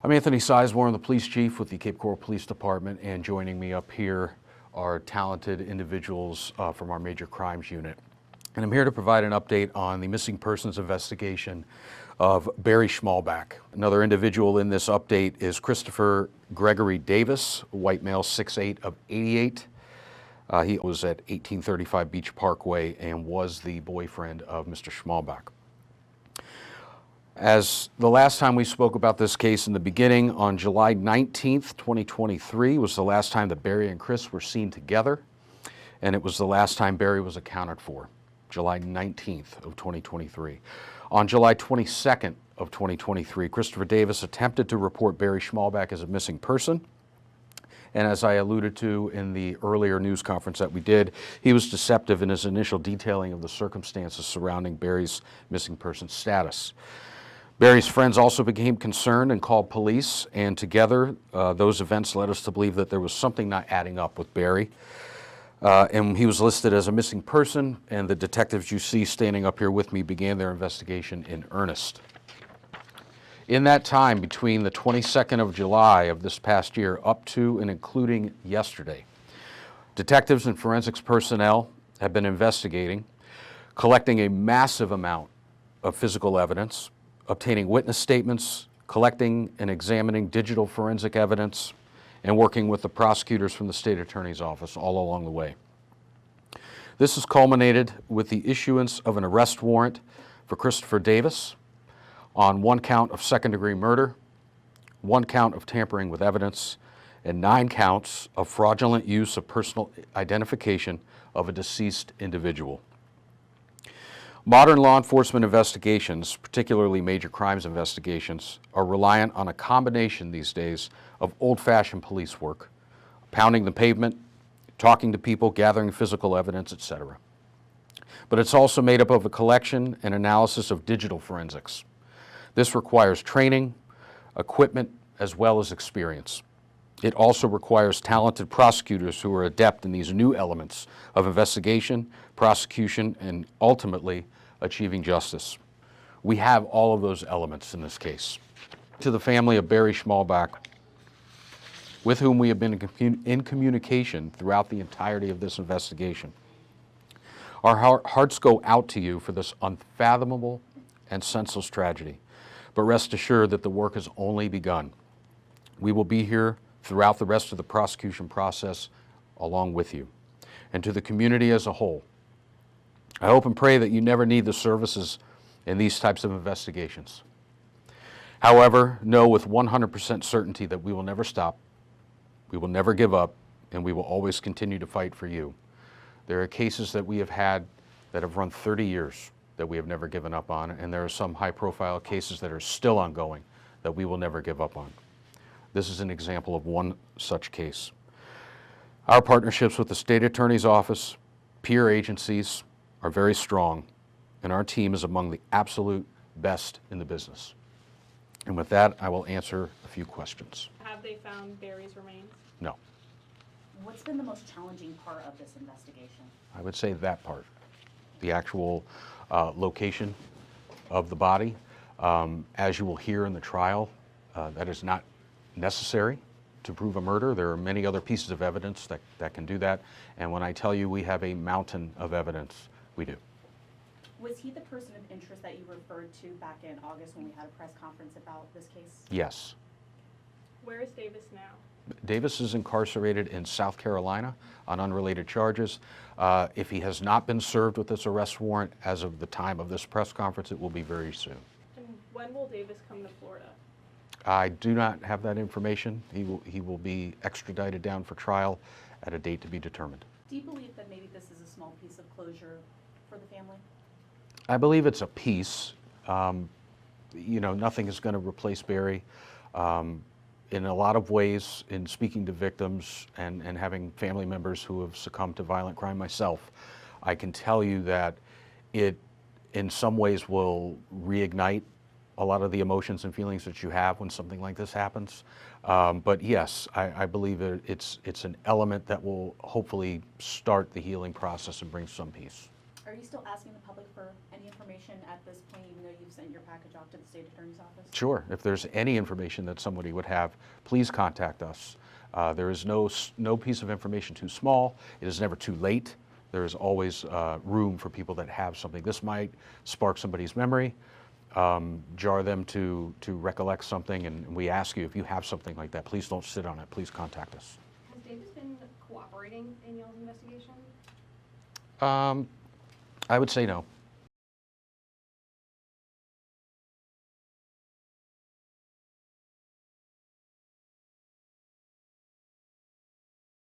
I'm Anthony Sizemore, I'm the police chief with the Cape Coral Police Department, and joining me up here are talented individuals from our major crimes unit. And I'm here to provide an update on the missing persons investigation of Barry Schmalbach. Another individual in this update is Christopher Gregory Davis, white male, 6'8" of 88. He was at 1835 Beach Parkway and was the boyfriend of Mr. Schmalbach. As the last time we spoke about this case in the beginning, on July 19th, 2023, was the last time that Barry and Chris were seen together, and it was the last time Barry was accounted for, July 19th of 2023. On July 22nd of 2023, Christopher Davis attempted to report Barry Schmalbach as a missing person, and as I alluded to in the earlier news conference that we did, he was deceptive in his initial detailing of the circumstances surrounding Barry's missing person status. Barry's friends also became concerned and called police, and together those events led us to believe that there was something not adding up with Barry. And he was listed as a missing person, and the detectives you see standing up here with me began their investigation in earnest. In that time, between the 22nd of July of this past year up to and including yesterday, detectives and forensics personnel have been investigating, collecting a massive amount of physical evidence, obtaining witness statements, collecting and examining digital forensic evidence, and working with the prosecutors from the state attorney's office all along the way. This has culminated with the issuance of an arrest warrant for Christopher Davis on 1 count of second-degree murder, 1 count of tampering with evidence, and 9 counts of fraudulent use of personal identification of a deceased individual. Modern law enforcement investigations, particularly major crimes investigations, are reliant on a combination these days of old-fashioned police work, pounding the pavement, talking to people, gathering physical evidence, etc. But it's also made up of a collection and analysis of digital forensics. This requires training, equipment, as well as experience. It also requires talented prosecutors who are adept in these new elements of investigation, prosecution, and ultimately achieving justice. We have all of those elements in this case. To the family of Barry Schmalbach, with whom we have been in communication throughout the entirety of this investigation, our hearts go out to you for this unfathomable and senseless tragedy. But rest assured that the work has only begun. We will be here throughout the rest of the prosecution process along with you. And to the community as a whole, I hope and pray that you never need the services in these types of investigations. However, know with 100% certainty that we will never stop, we will never give up, and we will always continue to fight for you. There are cases that we have had that have run 30 years that we have never given up on, and there are some high-profile cases that are still ongoing that we will never give up on. This is an example of one such case. Our partnerships with the state attorney's office, peer agencies, are very strong, and our team is among the absolute best in the business. And with that, I will answer a few questions. Have they found Barry's remains? No. What's been the most challenging part of this investigation? I would say that part, the actual location of the body. As you will hear in the trial, that is not necessary to prove a murder. There are many other pieces of evidence that can do that. And when I tell you we have a mountain of evidence, we do. Was he the person of interest that you referred to back in August when we had a press conference about this case? Yes. Where is Davis now? Davis is incarcerated in South Carolina on unrelated charges. If he has not been served with this arrest warrant as of the time of this press conference, it will be very soon. And when will Davis come to Florida? I do not have that information. He will be extradited down for trial at a date to be determined. Do you believe that maybe this is a small piece of closure for the family? I believe it's a piece. You know, nothing is going to replace Barry. In a lot of ways, in speaking to victims and having family members who have succumbed to violent crime myself, I can tell you that it in some ways will reignite a lot of the emotions and feelings that you have when something like this happens. But yes, I believe that it's an element that will hopefully start the healing process and bring some peace. Are Are you still asking the public for any information at this point, even though you've sent your package off to the state attorney's office? Sure. If there's any information that somebody would have, please contact us. There is no piece of information too small. It is never too late. There is always room for people that have something. This might spark somebody's memory, jar them to recollect something, and we ask you, if you have something like that, please don't sit on it. Please contact us. Has Davis been cooperating in y'all's investigation? I would say no.